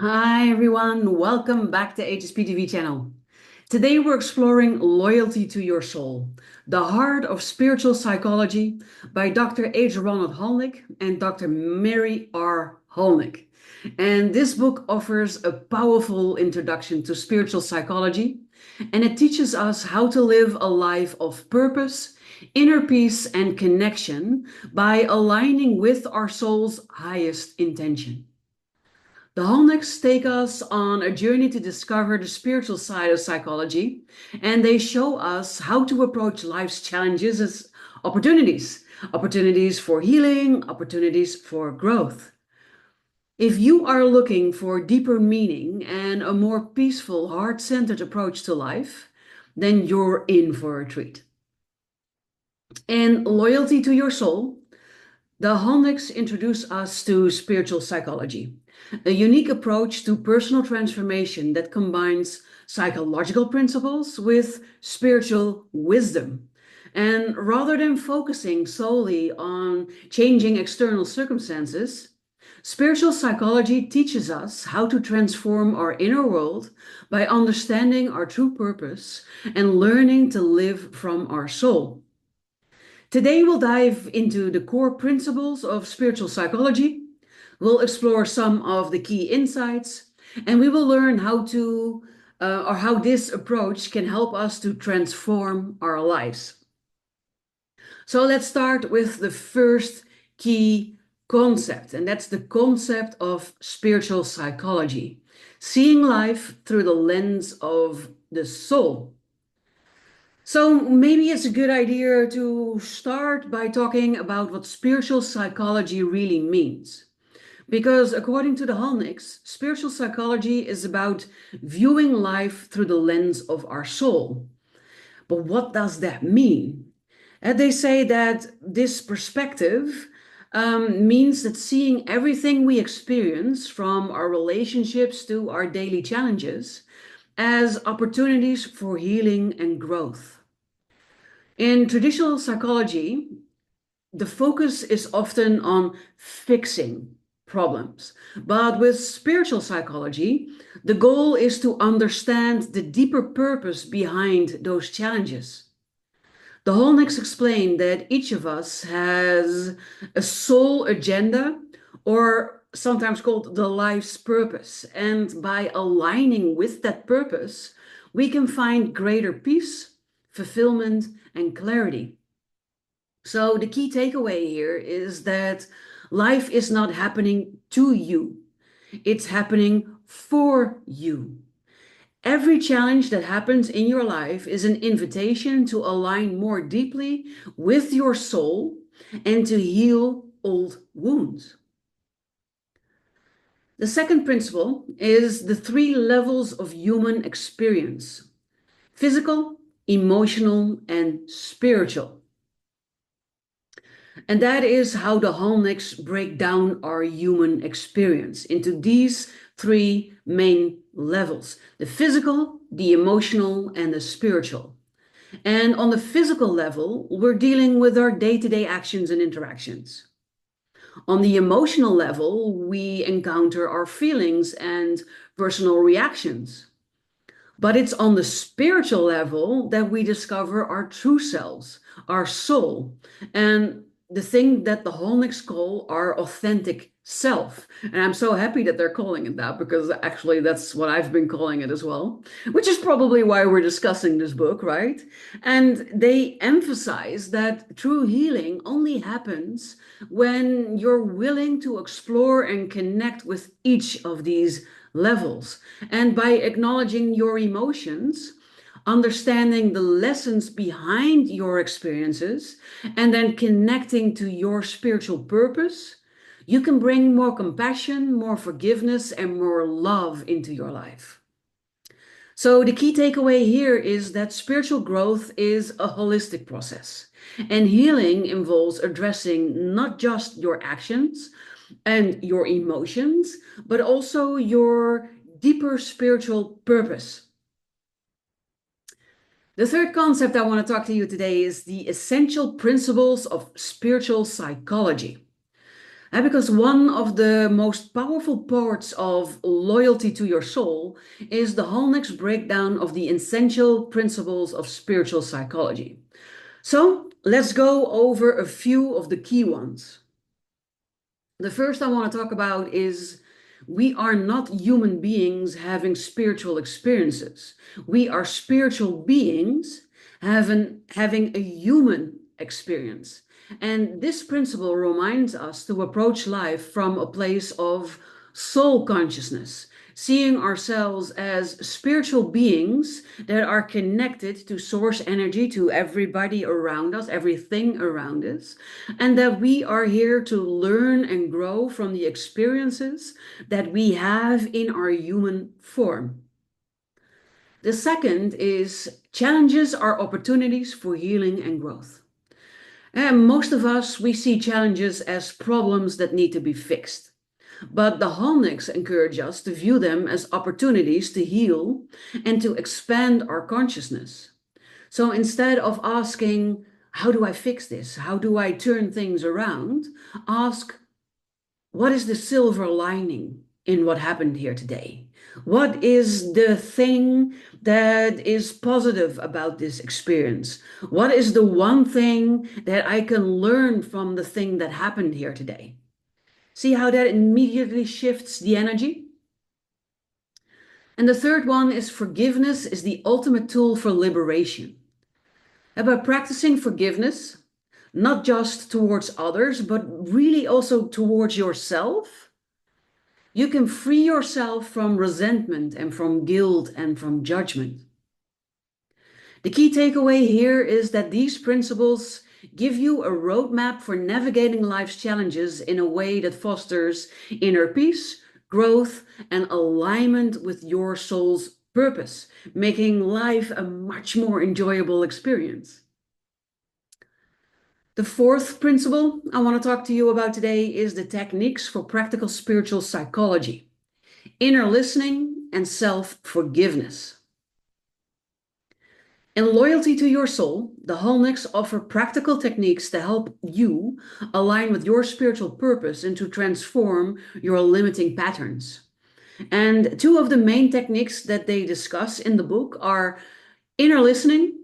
Hi everyone, welcome back to HSP TV channel. Today we're exploring loyalty to your soul, the heart of spiritual psychology by Dr. H. Ronald Hulnick and Dr. Mary R. Hulnick. And this book offers a powerful introduction to spiritual psychology, and it teaches us how to live a life of purpose, inner peace, and connection by aligning with our soul's highest intention. The Hulnicks take us on a journey to discover the spiritual side of psychology, and they show us how to approach life's challenges as opportunities, opportunities for healing, opportunities for growth. If you are looking for deeper meaning and a more peaceful, heart-centered approach to life, then you're in for a treat. In Loyalty to Your Soul, the Hulnicks introduce us to spiritual psychology, a unique approach to personal transformation that combines psychological principles with spiritual wisdom. And rather than focusing solely on changing external circumstances, spiritual psychology teaches us how to transform our inner world by understanding our true purpose and learning to live from our soul. Today, we'll dive into the core principles of spiritual psychology. We'll explore some of the key insights, and we will learn how this approach can help us to transform our lives. So let's start with the first key concept, and that's the concept of spiritual psychology, seeing life through the lens of the soul. So maybe it's a good idea to start by talking about what spiritual psychology really means. Because according to the Hulnicks, spiritual psychology is about viewing life through the lens of our soul. But what does that mean? And they say that this perspective means that seeing everything we experience, from our relationships to our daily challenges, as opportunities for healing and growth. In traditional psychology, the focus is often on fixing problems. But with spiritual psychology, the goal is to understand the deeper purpose behind those challenges. The Holnicks explain that each of us has a soul agenda, or sometimes called the life's purpose. And by aligning with that purpose, we can find greater peace, fulfillment, and clarity. So the key takeaway here is that life is not happening to you. It's happening for you. Every challenge that happens in your life is an invitation to align more deeply with your soul and to heal old wounds. The second principle is the three levels of human experience: physical, emotional, and spiritual. And that is how the Hulnicks break down our human experience into these three main levels: the physical, the emotional, and the spiritual. And on the physical level, we're dealing with our day-to-day actions and interactions. On the emotional level, we encounter our feelings and personal reactions. But it's on the spiritual level that we discover our true selves, our soul, and the thing that the Holnicks call our authentic self. And I'm so happy that they're calling it that, because actually that's what I've been calling it as well, which is probably why we're discussing this book, right? And they emphasize that true healing only happens when you're willing to explore and connect with each of these levels. And by acknowledging your emotions, understanding the lessons behind your experiences, and then connecting to your spiritual purpose, you can bring more compassion, more forgiveness, and more love into your life. So the key takeaway here is that spiritual growth is a holistic process, and healing involves addressing not just your actions and your emotions, but also your deeper spiritual purpose. The third concept I want to talk to you today is the essential principles of spiritual psychology. Because one of the most powerful parts of loyalty to your soul is the Hulnicks breakdown of the essential principles of spiritual psychology. So let's go over a few of the key ones. The first I want to talk about is we are not human beings having spiritual experiences. We are spiritual beings having a human experience. And this principle reminds us to approach life from a place of soul consciousness, seeing ourselves as spiritual beings that are connected to source energy, to everybody around us, everything around us, and that we are here to learn and grow from the experiences that we have in our human form. The second is challenges are opportunities for healing and growth. And most of us, we see challenges as problems that need to be fixed. But the Hulnicks encourage us to view them as opportunities to heal and to expand our consciousness. So instead of asking, how do I fix this? How do I turn things around? Ask, what is the silver lining in what happened here today? What is the thing that is positive about this experience? What is the one thing that I can learn from the thing that happened here today? See how that immediately shifts the energy? And the third one is forgiveness is the ultimate tool for liberation. And by practicing forgiveness, not just towards others, but really also towards yourself, you can free yourself from resentment and from guilt and from judgment. The key takeaway here is that these principles give you a roadmap for navigating life's challenges in a way that fosters inner peace, growth, and alignment with your soul's purpose, making life a much more enjoyable experience. The fourth principle I want to talk to you about today is the techniques for practical spiritual psychology, inner listening, and self-forgiveness. In loyalty to your soul, the Hulnicks offer practical techniques to help you align with your spiritual purpose and to transform your limiting patterns. And two of the main techniques that they discuss in the book are inner listening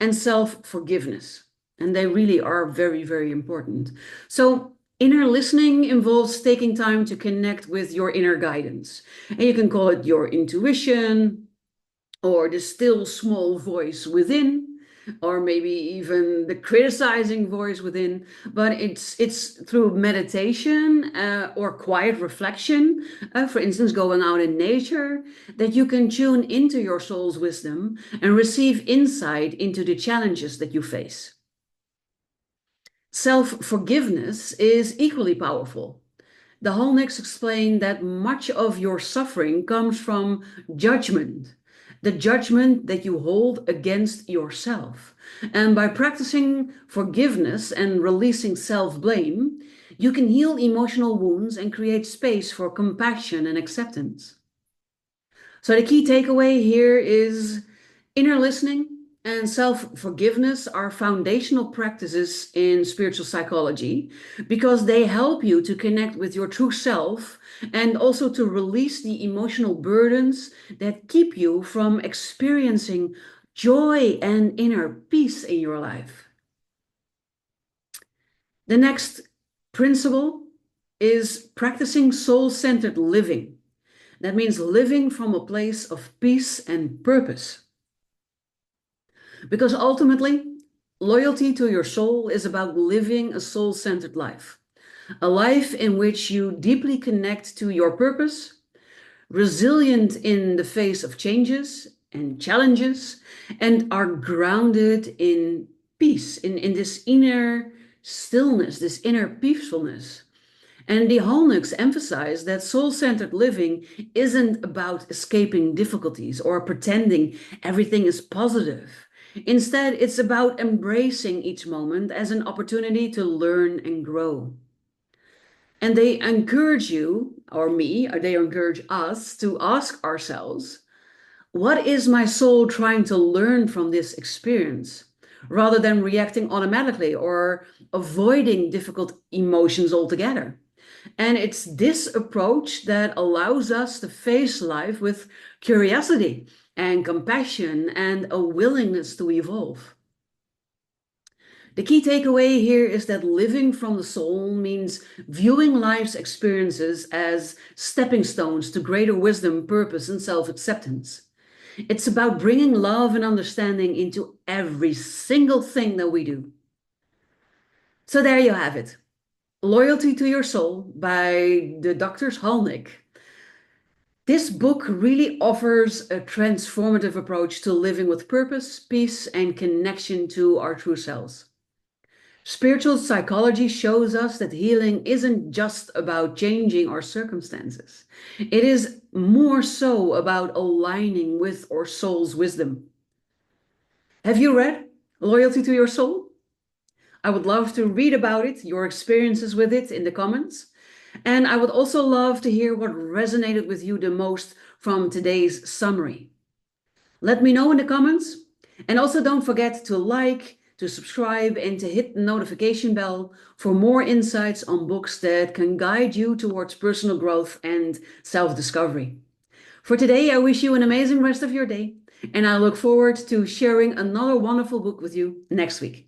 and self-forgiveness. And they really are very, very important. So inner listening involves taking time to connect with your inner guidance. And you can call it your intuition, or the still small voice within, or maybe even the criticizing voice within. But it's through meditation or quiet reflection, for instance, going out in nature, that you can tune into your soul's wisdom and receive insight into the challenges that you face. Self-forgiveness is equally powerful. The Hulnicks explain that much of your suffering comes from judgment, the judgment that you hold against yourself. And by practicing forgiveness and releasing self-blame, you can heal emotional wounds and create space for compassion and acceptance. So the key takeaway here is inner listening and self-forgiveness are foundational practices in spiritual psychology because they help you to connect with your true self and also to release the emotional burdens that keep you from experiencing joy and inner peace in your life. The next principle is practicing soul-centered living. That means living from a place of peace and purpose. Because ultimately, loyalty to your soul is about living a soul-centered life. A life in which you deeply connect to your purpose, resilient in the face of changes and challenges, and are grounded in peace, in this inner stillness, this inner peacefulness. And the Hulnicks emphasize that soul-centered living isn't about escaping difficulties or pretending everything is positive. Instead, it's about embracing each moment as an opportunity to learn and grow. And they encourage you, or me, or they encourage us to ask ourselves, what is my soul trying to learn from this experience? Rather than reacting automatically or avoiding difficult emotions altogether. And it's this approach that allows us to face life with curiosity and compassion and a willingness to evolve. The key takeaway here is that living from the soul means viewing life's experiences as stepping stones to greater wisdom, purpose, and self acceptance. It's about bringing love and understanding into every single thing that we do. So there you have it. Loyalty to Your Soul by the Doctors Hulnick. This book really offers a transformative approach to living with purpose, peace, and connection to our true selves. Spiritual psychology shows us that healing isn't just about changing our circumstances. It is more so about aligning with our soul's wisdom. Have you read Loyalty to Your Soul? I would love to read about it, your experiences with it in the comments. And I would also love to hear what resonated with you the most from today's summary. Let me know in the comments. And also don't forget to like, to subscribe, and to hit the notification bell for more insights on books that can guide you towards personal growth and self-discovery. For today, I wish you an amazing rest of your day, and I look forward to sharing another wonderful book with you next week.